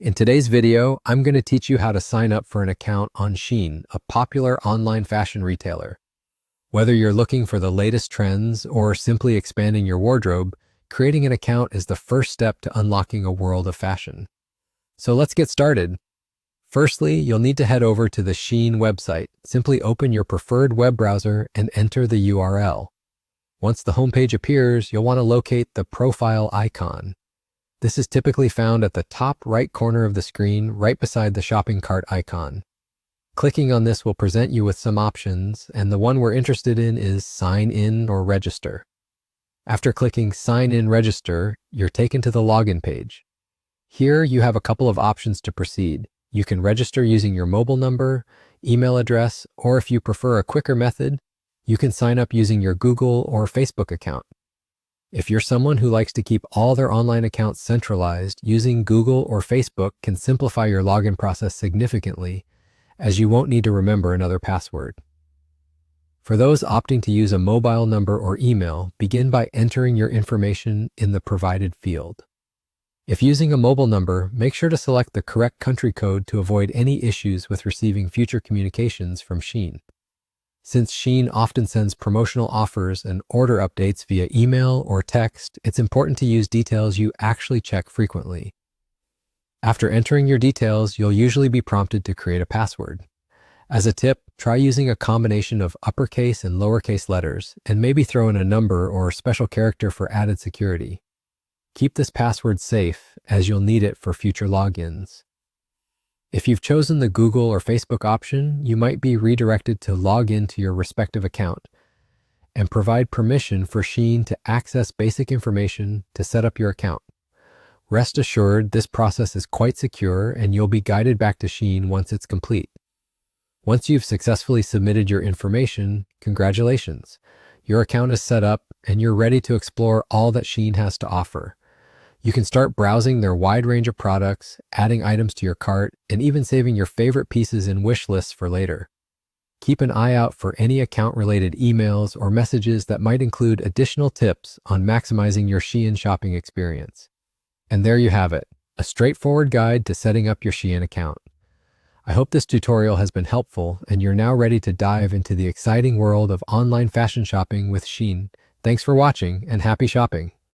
In today's video, I'm going to teach you how to sign up for an account on Shein, a popular online fashion retailer. Whether you're looking for the latest trends or simply expanding your wardrobe, creating an account is the first step to unlocking a world of fashion. So let's get started. Firstly, you'll need to head over to the Shein website. Simply open your preferred web browser and enter the URL. Once the homepage appears, you'll want to locate the profile icon. This is typically found at the top right corner of the screen, right beside the shopping cart icon. Clicking on this will present you with some options, and the one we're interested in is Sign In or Register. After clicking Sign In Register, you're taken to the login page. Here you have a couple of options to proceed. You can register using your mobile number, email address, or if you prefer a quicker method, you can sign up using your Google or Facebook account. If you're someone who likes to keep all their online accounts centralized, using Google or Facebook can simplify your login process significantly, as you won't need to remember another password. For those opting to use a mobile number or email, begin by entering your information in the provided field. If using a mobile number, make sure to select the correct country code to avoid any issues with receiving future communications from Shein. Since Shein often sends promotional offers and order updates via email or text, it's important to use details you actually check frequently. After entering your details, you'll usually be prompted to create a password. As a tip, try using a combination of uppercase and lowercase letters, and maybe throw in a number or special character for added security. Keep this password safe, as you'll need it for future logins. If you've chosen the Google or Facebook option, you might be redirected to log into your respective account and provide permission for Shein to access basic information to set up your account. Rest assured, this process is quite secure and you'll be guided back to Shein once it's complete. Once you've successfully submitted your information, congratulations. Your account is set up and you're ready to explore all that Shein has to offer. You can start browsing their wide range of products, adding items to your cart, and even saving your favorite pieces in wish lists for later. Keep an eye out for any account-related emails or messages that might include additional tips on maximizing your Shein shopping experience. And there you have it, a straightforward guide to setting up your Shein account. I hope this tutorial has been helpful and you're now ready to dive into the exciting world of online fashion shopping with Shein. Thanks for watching and happy shopping.